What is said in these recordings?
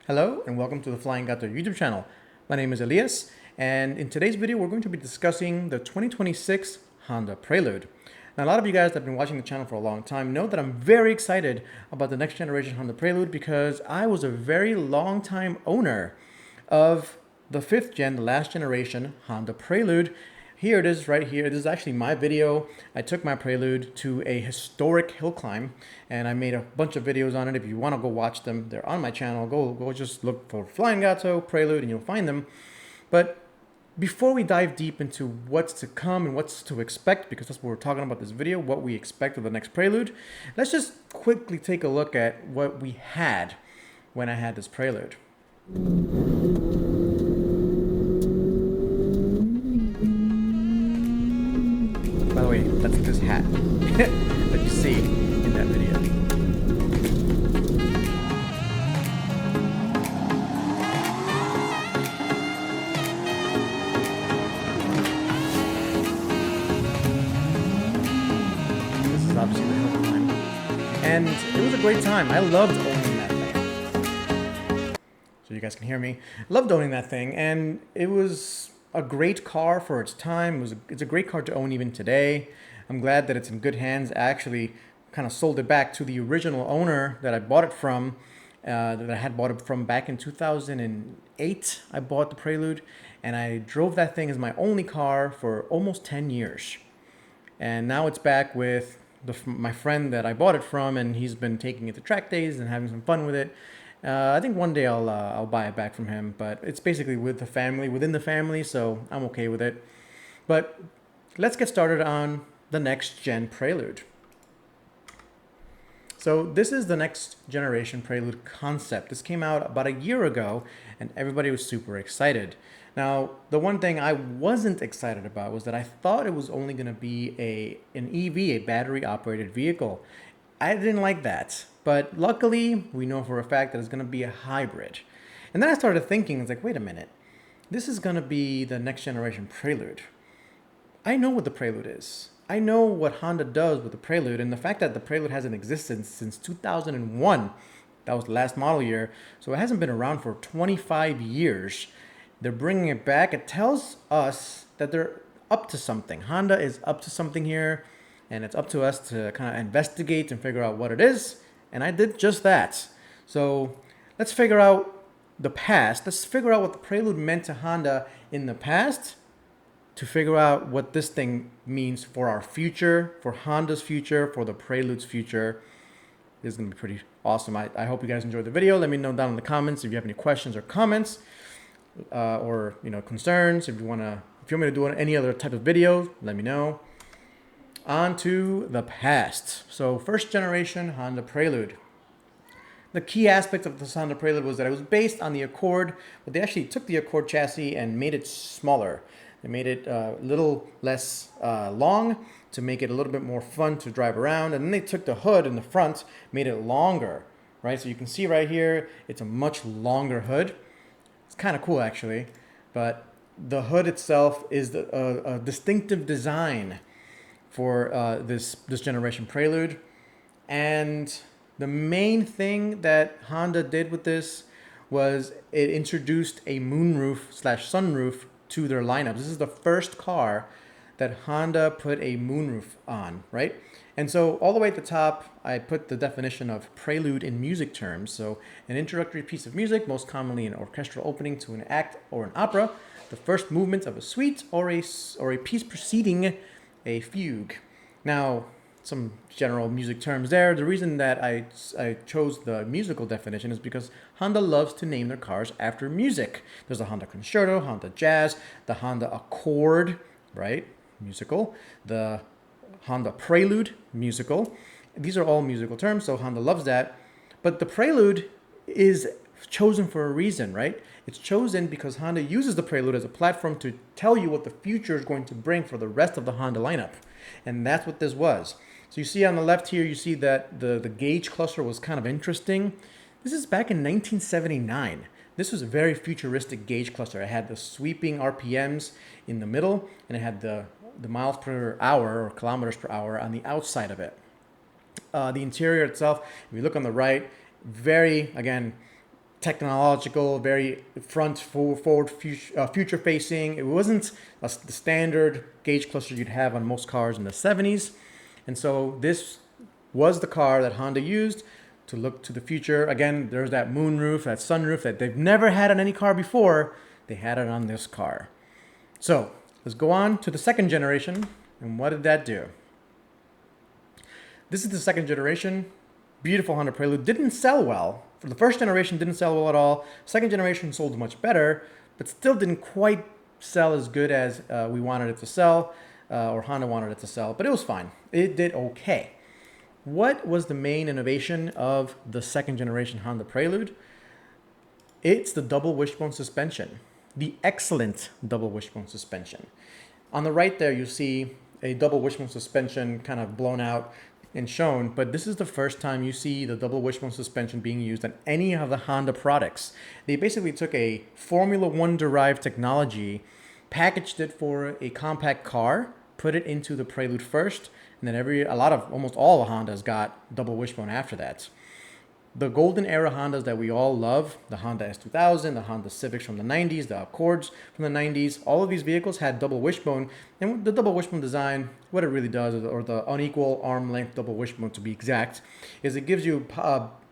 Hello and welcome to the Flying Gato YouTube channel. My name is Elias, and in today's video we're going to be discussing the 2026 Honda Prelude. Now, a lot of you guys that have been watching the channel for a long time know that I'm very excited about the next generation Honda Prelude because I was a very long time owner of the 5th gen, the last generation Honda Prelude. Here it is right here. This is actually my video. I took my Prelude to a historic hill climb and I made a bunch of videos on it. If you want to go watch them, they're on my channel. Go just look for Flying Gato Prelude and you'll find them. But before we dive deep into what's to come and what's to expect, because that's what we're talking about this video, what we expect of the next Prelude, let's just quickly take a look at what we had when I had this Prelude. By the way, that's this hat that you see in that video. This is obviously the hill climb. And it was a great time. I loved owning that thing. So you guys can hear me. Loved owning that thing, and it was a great car for its time. It's a great car to own even today. I'm glad that it's in good hands. I actually kind of sold it back to the original owner that I bought it from, that I had bought it from back in 2008. I bought the Prelude, and I drove that thing as my only car for almost 10 years. And now it's back with my friend that I bought it from, and he's been taking it to track days and having some fun with it. I think one day I'll buy it back from him, but it's basically with the family, within the family, so I'm okay with it. But let's get started on the next gen Prelude. So this is the next generation Prelude concept. This came out about a year ago, and everybody was super excited. Now, the one thing I wasn't excited about was that I thought it was only going to be an EV, a battery-operated vehicle. I didn't like that. But luckily, we know for a fact that it's going to be a hybrid. And then I started thinking, it's like, wait a minute. This is going to be the next generation Prelude. I know what the Prelude is. I know what Honda does with the Prelude. And the fact that the Prelude hasn't existed since 2001, that was the last model year. So it hasn't been around for 25 years. They're bringing it back. It tells us that they're up to something. Honda is up to something here. And it's up to us to kind of investigate and figure out what it is. And I did just that. So let's figure out the past. Let's figure out what the Prelude meant to Honda in the past to figure out what this thing means for our future, for Honda's future, for the Prelude's future. This is going to be pretty awesome. I hope you guys enjoyed the video. Let me know down in the comments if you have any questions or comments or concerns. If you want me to do any other type of video, let me know. On to the past. So first generation Honda Prelude. The key aspect of this Honda Prelude was that it was based on the Accord, but they actually took the Accord chassis and made it smaller. They made it a little less long to make it a little bit more fun to drive around. And then they took the hood in the front, made it longer, right? So you can see right here, it's a much longer hood. It's kind of cool actually, but the hood itself is a distinctive design for this generation Prelude. And the main thing that Honda did with this was it introduced a moonroof slash sunroof to their lineup. This is the first car that Honda put a moonroof on, right? And so all the way at the top, I put the definition of Prelude in music terms. So an introductory piece of music, most commonly an orchestral opening to an act or an opera, the first movement of a suite or a piece preceding a fugue. Now, some general music terms there. The reason that I chose the musical definition is because Honda loves to name their cars after music. There's the Honda Concerto, Honda Jazz, the Honda Accord, right? Musical. The Honda Prelude, musical. These are all musical terms, so Honda loves that. But the Prelude is chosen for a reason, right? It's chosen because Honda uses the Prelude as a platform to tell you what the future is going to bring for the rest of the Honda lineup. And that's what this was. So you see on the left here, you see that the gauge cluster was kind of interesting. This is back in 1979. This was a very futuristic gauge cluster. It had the sweeping RPMs in the middle, and it had the miles per hour or kilometers per hour on the outside of it. The interior itself, if you look on the right, very, again, technological, very future facing. It wasn't the standard gauge cluster you'd have on most cars in the 70s. And so this was the car that Honda used to look to the future. Again, there's that moonroof, that sunroof that they've never had on any car before. They had it on this car. So let's go on to the second generation. And what did that do? This is the second generation. Beautiful Honda Prelude. Didn't sell well. For the first generation, didn't sell well at all. Second generation sold much better, but still didn't quite sell as good as we wanted it to sell, or Honda wanted it to sell, but it was fine. It did okay. What was the main innovation of the second generation Honda Prelude? It's the double wishbone suspension. The excellent double wishbone suspension. On the right there, you see a double wishbone suspension kind of blown out and shown, but this is the first time you see the double wishbone suspension being used on any of the Honda products. They basically took a Formula One derived technology, packaged it for a compact car, put it into the Prelude first, and then almost all the Hondas got double wishbone after that. The golden era Hondas that we all love, the Honda S2000, the Honda Civics from the 90s, the Accords from the 90s, all of these vehicles had double wishbone. And the double wishbone design, what it really does, or the unequal arm length double wishbone to be exact, is it gives you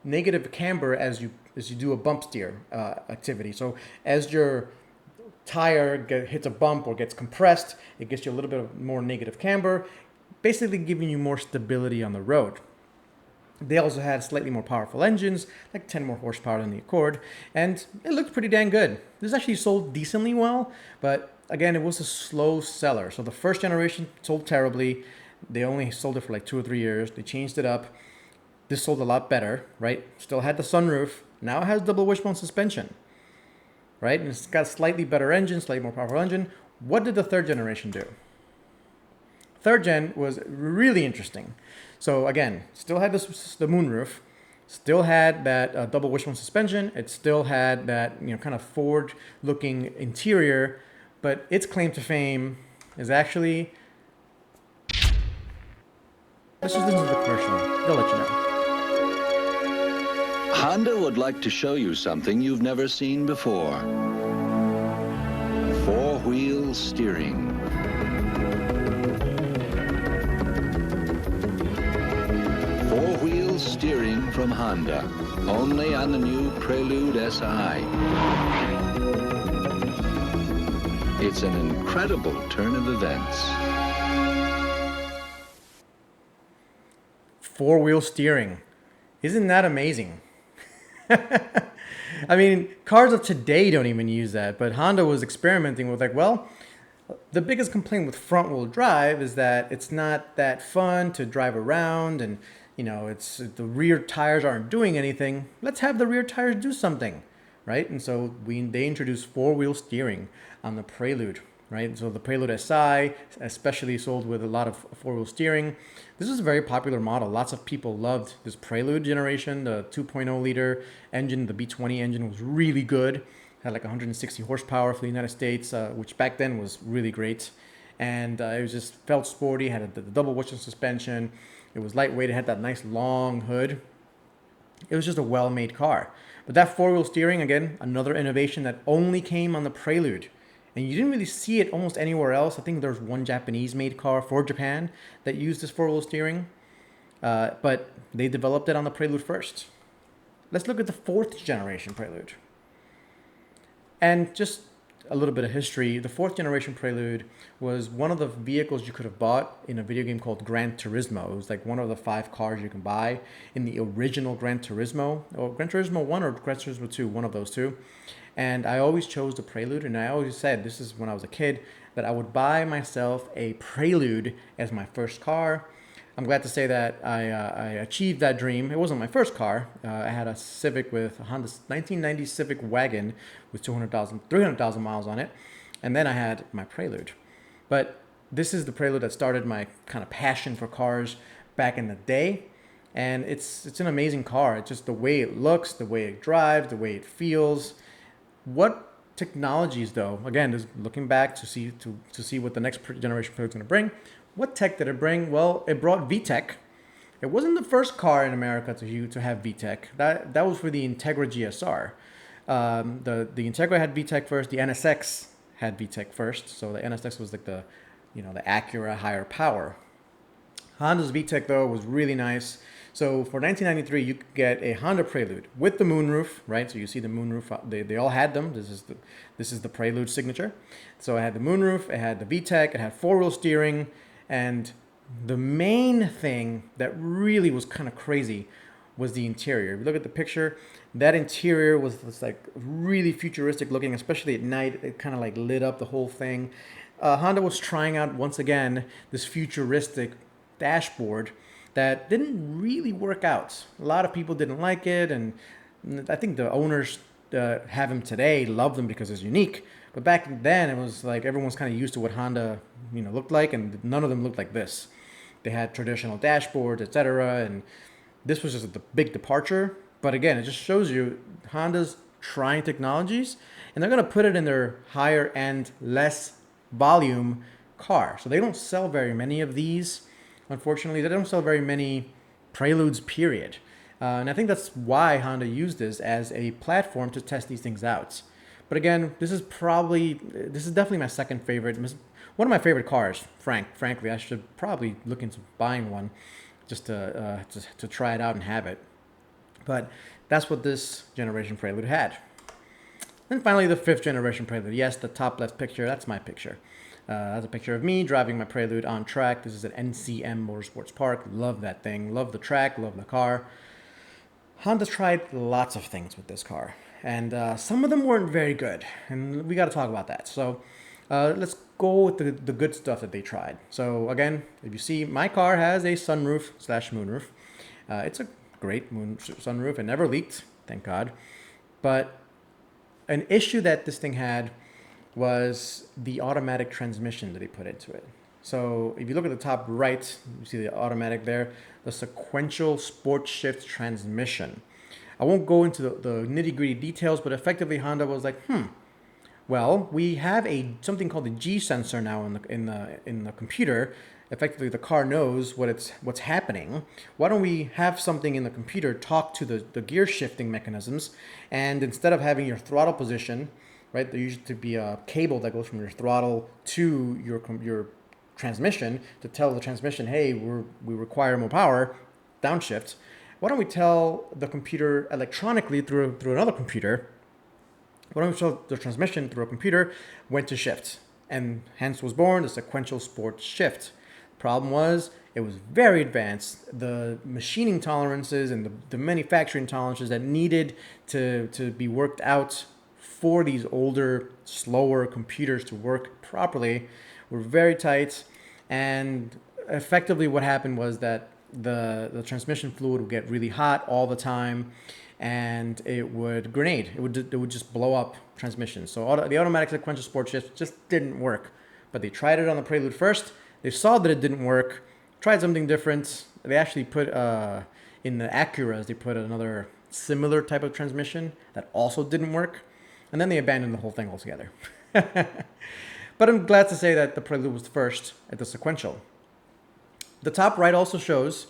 negative camber as you do a bump steer activity. So as your tire hits a bump or gets compressed, it gets you a little bit more negative camber, basically giving you more stability on the road. They also had slightly more powerful engines, like 10 more horsepower than the Accord, and it looked pretty dang good. This actually sold decently well, but again, it was a slow seller. So the first generation sold terribly. They only sold it for like 2 or 3 years. They changed it up. This sold a lot better, right? Still had the sunroof. Now it has double wishbone suspension, right? And it's got a slightly better engine, slightly more powerful engine. What did the third generation do? Third gen was really interesting. So again, still had the moonroof, still had that double wishbone suspension. It still had that kind of Ford-looking interior, but its claim to fame is actually. Let's just listen to the commercial. They'll let you know. Honda would like to show you something you've never seen before. Four-wheel steering. Four-wheel steering from Honda, only on the new Prelude SI. It's an incredible turn of events. Four-wheel steering. Isn't that amazing? I mean, cars of today don't even use that, but Honda was experimenting with the biggest complaint with front-wheel drive is that it's not that fun to drive around, and it's the rear tires aren't doing anything. Let's have the rear tires do something, right? And so they introduced four-wheel steering on the Prelude, right? So the Prelude SI especially sold with a lot of four-wheel steering. This was a very popular model. Lots of people loved this Prelude generation. The 2.0 liter engine, the B20 engine, was really good. Had like 160 horsepower for the United States, which back then was really great. And it was just felt sporty, had the double wishbone suspension. It was lightweight. It had that nice long hood. It was just a well-made car. But that four-wheel steering, again, another innovation that only came on the Prelude. And you didn't really see it almost anywhere else. I think there's one Japanese-made car for Japan that used this four-wheel steering. But they developed it on the Prelude first. Let's look at the fourth generation Prelude. And just a little bit of history. The fourth generation Prelude was one of the vehicles you could have bought in a video game called Gran Turismo. It was like one of the 5 cars you can buy in the original Gran Turismo, or Gran Turismo 1 or Gran Turismo 2, one of those two. And I always chose the Prelude, and I always said, this is when I was a kid, that I would buy myself a Prelude as my first car. I'm glad to say that I achieved that dream. It wasn't my first car. I had a Civic with a Honda 1990 Civic wagon with 300,000 miles on it. And then I had my Prelude. But this is the Prelude that started my kind of passion for cars back in the day. And it's an amazing car. It's just the way it looks, the way it drives, the way it feels. What technologies, though, again, just looking back to see what the next generation Prelude is going to bring. What tech did it bring? Well, it brought VTEC. It wasn't the first car in America to have VTEC. That was for the Integra GSR. The Integra had VTEC first. The NSX had VTEC first. So the NSX was like the Acura higher power. Honda's VTEC though was really nice. So for 1993, you could get a Honda Prelude with the moonroof, right? So you see the moonroof. They all had them. This is the Prelude signature. So it had the moonroof. It had the VTEC. It had four-wheel steering, and the main thing that really was kind of crazy was the interior. If you look at the picture, that interior was like really futuristic looking, especially at night. It kind of like lit up the whole thing. Honda was trying out once again this futuristic dashboard that didn't really work out. A lot of people didn't like it, and I think the owners have them today love them because it's unique. But back then, it was like everyone's kind of used to what Honda, looked like, and none of them looked like this. They had traditional dashboards, etc., and this was just a big departure. But again, it just shows you Honda's trying technologies, and they're going to put it in their higher end, less volume car. So they don't sell very many of these. Unfortunately, they don't sell very many Preludes, period. And I think that's why Honda used this as a platform to test these things out. But again, this is definitely my second favorite. One of my favorite cars, frankly. I should probably look into buying one just to try it out and have it. But that's what this generation Prelude had. And finally, the fifth generation Prelude. Yes, the top left picture, that's my picture. That's a picture of me driving my Prelude on track. This is at NCM Motorsports Park. Love that thing. Love the track. Love the car. Honda's tried lots of things with this car, and some of them weren't very good, and we got to talk about that. So let's go with the good stuff that they tried. So again, if you see, my car has a sunroof/moonroof. It's a great sunroof. It never leaked, thank God. But an issue that this thing had was the automatic transmission that they put into it. So if you look at the top right, you see the automatic there, the sequential sport shift transmission. I won't go into the nitty-gritty details, but effectively Honda was like, well, we have something called the G sensor now in the computer. Effectively, the car knows what's happening. Why don't we have something in the computer talk to the gear shifting mechanisms, and instead of having your throttle position, right, there used to be a cable that goes from your throttle to your transmission to tell the transmission, hey, we require more power, downshift. Why don't we tell the computer electronically through another computer? Why don't we tell the transmission through a computer when to shift? And hence was born the sequential sport shift. Problem was, it was very advanced. The machining tolerances and the manufacturing tolerances that needed to be worked out for these older, slower computers to work properly were very tight. And effectively what happened was that the transmission fluid would get really hot all the time, and it would grenade. It would just blow up transmissions. So the automatic sequential sport shift just didn't work. But they tried it on the Prelude first. They saw that it didn't work, tried something different. They actually put, in the Acuras, they put another similar type of transmission that also didn't work. And then they abandoned the whole thing altogether. But I'm glad to say that the Prelude was first at the sequential. The top right also shows,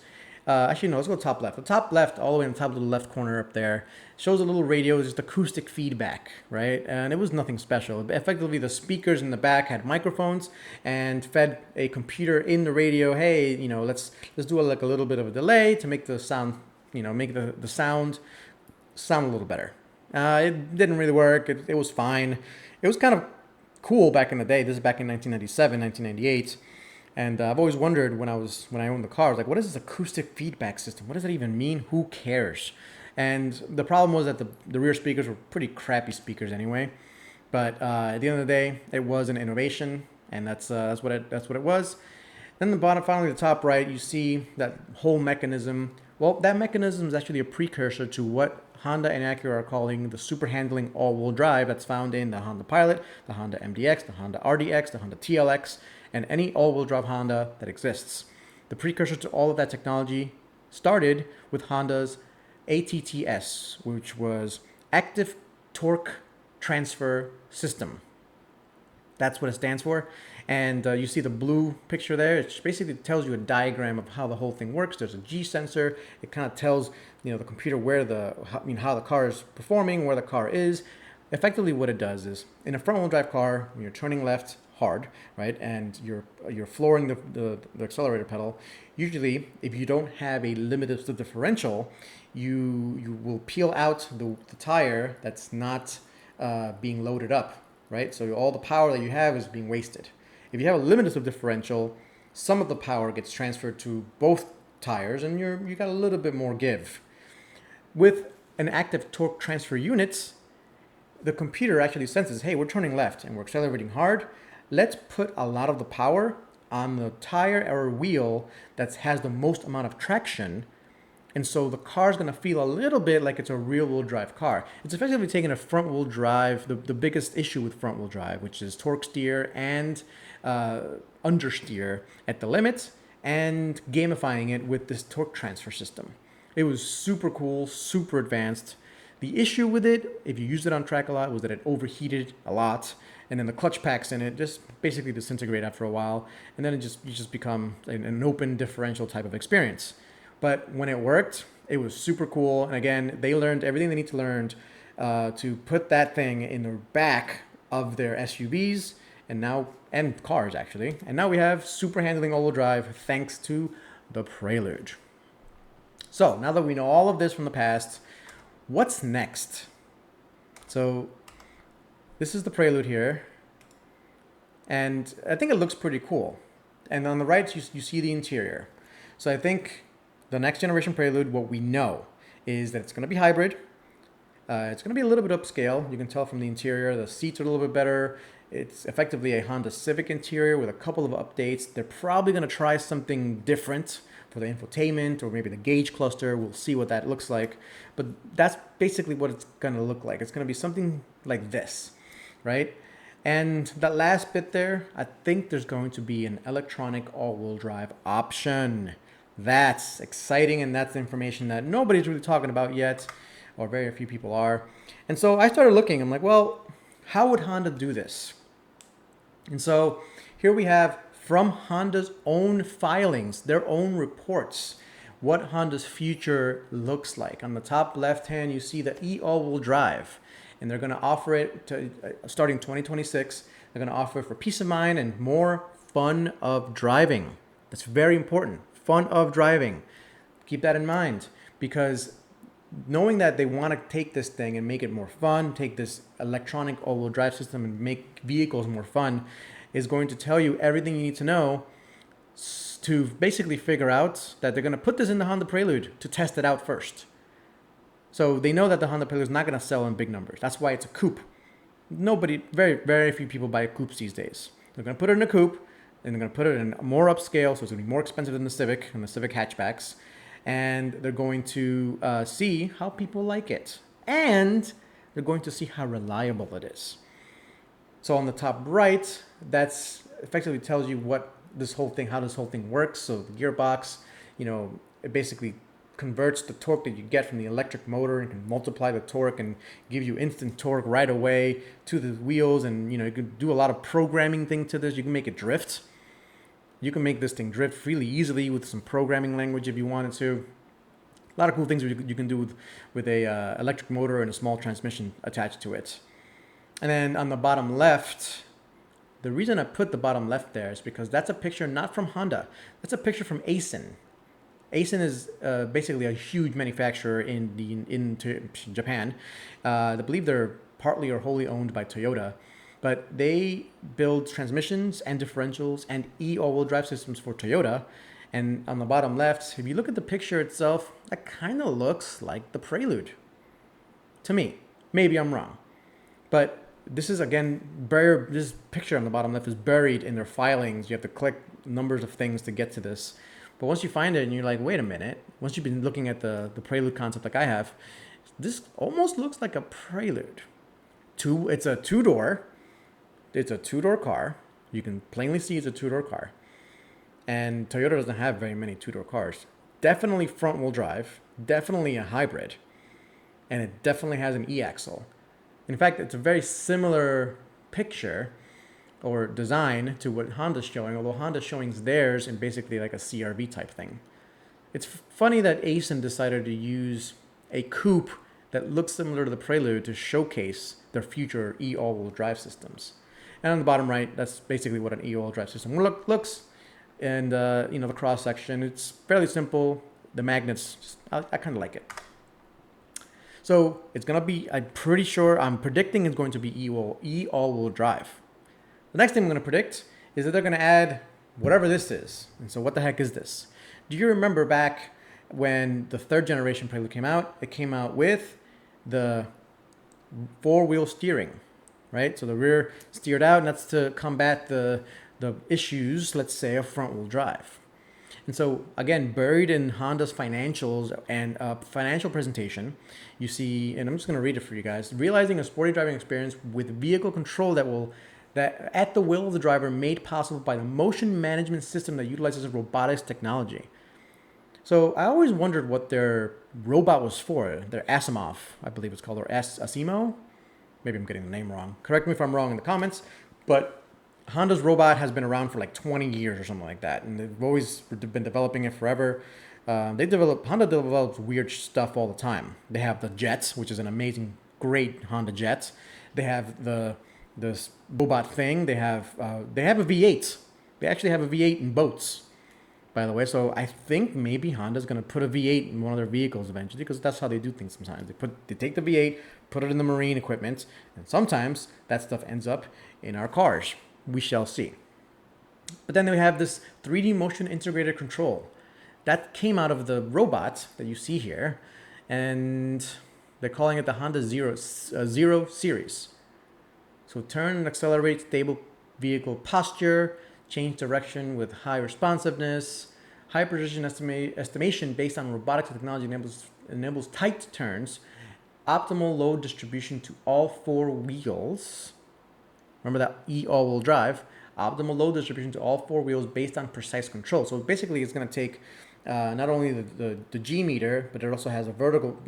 actually no, let's go top left. The top left, all the way in the top little left corner up there, shows a little radio, just acoustic feedback, right? And it was nothing special. Effectively, the speakers in the back had microphones and fed a computer in the radio. Hey, let's do a little bit of a delay to make the sound, make the sound a little better. It didn't really work. It was fine. It was kind of cool back in the day. This is back in 1997, 1998. And I've always wondered when I owned the car, I was like, what is this acoustic feedback system? What does that even mean? Who cares? And the problem was that the rear speakers were pretty crappy speakers anyway. But at the end of the day, it was an innovation, and that's what it was. Then finally the top right, you see that whole mechanism. Well, that mechanism is actually a precursor to what Honda and Acura are calling the super handling all-wheel drive that's found in the Honda Pilot, the Honda MDX, the Honda RDX, the Honda TLX, and any all-wheel drive Honda that exists. The precursor to all of that technology started with Honda's ATTS, which was Active Torque Transfer System. That's what it stands for. And you see the blue picture there. It basically tells you a diagram of how the whole thing works. There's a G sensor. It kind of tells the computer where how the car is performing, where the car is. Effectively, what it does is in a front-wheel drive car, when you're turning left hard, right, and you're flooring the accelerator pedal. Usually, if you don't have a limited slip differential, you will peel out the tire that's not being loaded up, right? So all the power that you have is being wasted. If you have a limited slip differential, some of the power gets transferred to both tires, and you got a little bit more give. With an active torque transfer unit, the computer actually senses, hey, we're turning left and we're accelerating hard. Let's put a lot of the power on the tire or wheel that has the most amount of traction. And so the car's going to feel a little bit like it's a rear-wheel drive car. It's effectively taking a front-wheel drive, the biggest issue with front-wheel drive, which is torque steer and understeer at the limit, and gamifying it with this torque transfer system. It was super cool, super advanced. The issue with it, if you used it on track a lot, was that it overheated a lot, and then the clutch packs in it just basically disintegrate after a while, and then you just become an open differential type of experience. But when it worked, it was super cool, and again, they learned everything they need to learn to put that thing in the back of their SUVs and cars actually, and now we have super handling all-wheel drive thanks to the Prelude. So now that we know all of this from the past, what's next? So this is the Prelude here, and I think it looks pretty cool. And on the right, you see the interior. So I think the next generation Prelude, what we know is that it's going to be hybrid. It's going to be a little bit upscale. You can tell from the interior, the seats are a little bit better. It's effectively a Honda Civic interior with a couple of updates. They're probably going to try something different for the infotainment or maybe the gauge cluster. We'll see what that looks like. But that's basically what it's going to look like. It's going to be something like this, right? And that last bit there, I think there's going to be an electronic all-wheel drive option. That's exciting, and that's the information that nobody's really talking about yet, or very few people are. And so I started looking. I'm like, well, how would Honda do this? And so here we have from Honda's own filings, their own reports, what Honda's future looks like. On the top left hand, you see the e-all-wheel drive, and they're going to offer it to, starting 2026. They're going to offer it for peace of mind and more fun of driving. That's very important. Fun of driving. Keep that in mind, because knowing that they want to take this thing and make it more fun, take this electronic all-wheel drive system and make vehicles more fun, is going to tell you everything you need to know to basically figure out that they're going to put this in the Honda Prelude to test it out first. So they know that the Honda Prelude is not going to sell in big numbers. That's why it's a coupe. Very, very few people buy coupes these days. They're going to put it in a coupe, and they're going to put it in more upscale, so it's going to be more expensive than the Civic and the Civic hatchbacks. And they're going to see how people like it. And they're going to see how reliable it is. So on the top right, that's effectively tells you how this whole thing works. So the gearbox, it basically converts the torque that you get from the electric motor and can multiply the torque and give you instant torque right away to the wheels. And, you can do a lot of programming thing to this. You can make it drift. You can make this thing drift really easily with some programming language if you wanted to. A lot of cool things you can do with a electric motor and a small transmission attached to it. And then on the bottom left, the reason I put the bottom left there is because that's a picture not from Honda. That's a picture from Aisin. Aisin is basically a huge manufacturer in Japan. I believe they're partly or wholly owned by Toyota. But they build transmissions and differentials and all-wheel drive systems for Toyota. And on the bottom left, if you look at the picture itself, that kind of looks like the Prelude to me. Maybe I'm wrong. But this is, again, this picture on the bottom left is buried in their filings. You have to click numbers of things to get to this. But once you find it and you're like, wait a minute, once you've been looking at the Prelude concept like I have, this almost looks like a Prelude. It's a two-door. It's a two-door car. You can plainly see it's a two-door car. And Toyota doesn't have very many two-door cars. Definitely front-wheel drive. Definitely a hybrid. And it definitely has an e-axle. In fact, it's a very similar picture or design to what Honda's showing, although Honda's showing theirs in basically like a CRV type thing. It's funny that Aisin decided to use a coupe that looks similar to the Prelude to showcase their future e-all-wheel drive systems. And on the bottom right, that's basically what an e-all-wheel drive system looks. And the cross section, it's fairly simple. The magnets, I kind of like it. So it's gonna be, I'm predicting it's going to be e-all-wheel drive. The next thing I'm gonna predict is that they're gonna add whatever this is. And so what the heck is this? Do you remember back when the third generation Prelude came out? It came out with the four-wheel steering, right? So the rear steered out, and that's to combat the issues, let's say, of front-wheel drive. And so, again, buried in Honda's financials and financial presentation, you see, and I'm just going to read it for you guys, realizing a sporty driving experience with vehicle control that at the will of the driver, made possible by the motion management system that utilizes robotics technology. So I always wondered what their robot was for. Their Asimov, I believe it's called, or Asimo. Maybe I'm getting the name wrong. Correct me if I'm wrong in the comments. But Honda's robot has been around for like 20 years or something like that, and they've always been developing it forever. Honda develops weird stuff all the time. They have the Jets, which is an amazing, great Honda Jet. They have this robot thing. They have a V8. They actually have a V8 in boats, by the way. So I think maybe Honda's going to put a V8 in one of their vehicles eventually, because that's how they do things sometimes. They take the V8, put it in the marine equipment, and sometimes that stuff ends up in our cars. We shall see. But then we have this 3D motion integrated control that came out of the robot that you see here, and they're calling it the Honda Zero series. So turn and accelerate stable vehicle posture, change direction with high responsiveness, high precision estimation based on robotics technology enables tight turns, optimal load distribution to all four wheels. Remember that e-all-wheel drive, optimal load distribution to all four wheels based on precise control. So basically, it's going to take not only the G meter, but it also has a vertical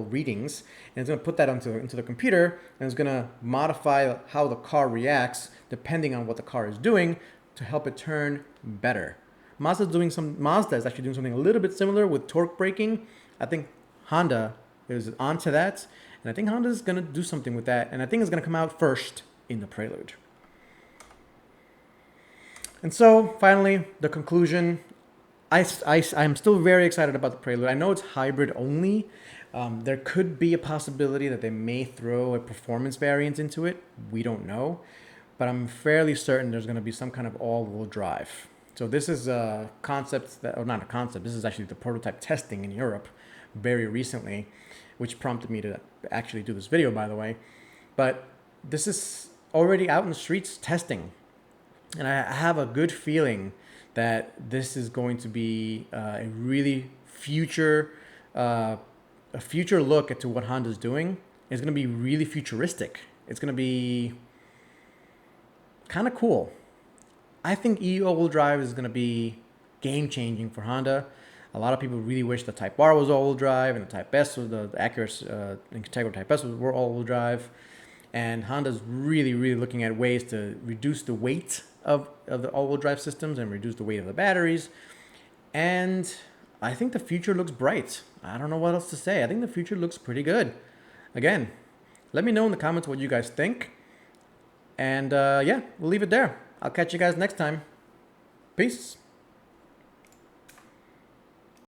readings, and it's going to put that into the computer, and it's going to modify how the car reacts depending on what the car is doing to help it turn better. Mazda is actually doing something a little bit similar with torque braking. I think Honda is onto that, and I think Honda is going to do something with that, and I think it's going to come out first in the Prelude. And so finally, the conclusion. I'm still very excited about the Prelude. I know it's hybrid only. There could be a possibility that they may throw a performance variant into it. We don't know. But I'm fairly certain there's going to be some kind of all-wheel drive. So this is a concept, not a concept, this is actually the prototype testing in Europe very recently, which prompted me to actually do this video, by the way. But this is already out in the streets testing. And I have a good feeling that this is going to be a really future look at what Honda's doing. It's going to be really futuristic. It's going to be kind of cool. I think e-all-wheel drive is going to be game-changing for Honda. A lot of people really wish the Type R was all-wheel drive, and the Type S, the Acura and Integra Type S were all-wheel drive. And Honda's really, really looking at ways to reduce the weight of the all-wheel drive systems and reduce the weight of the batteries. And I think the future looks bright. I don't know what else to say. I think the future looks pretty good. Again, let me know in the comments what you guys think. And yeah, we'll leave it there. I'll catch you guys next time. Peace.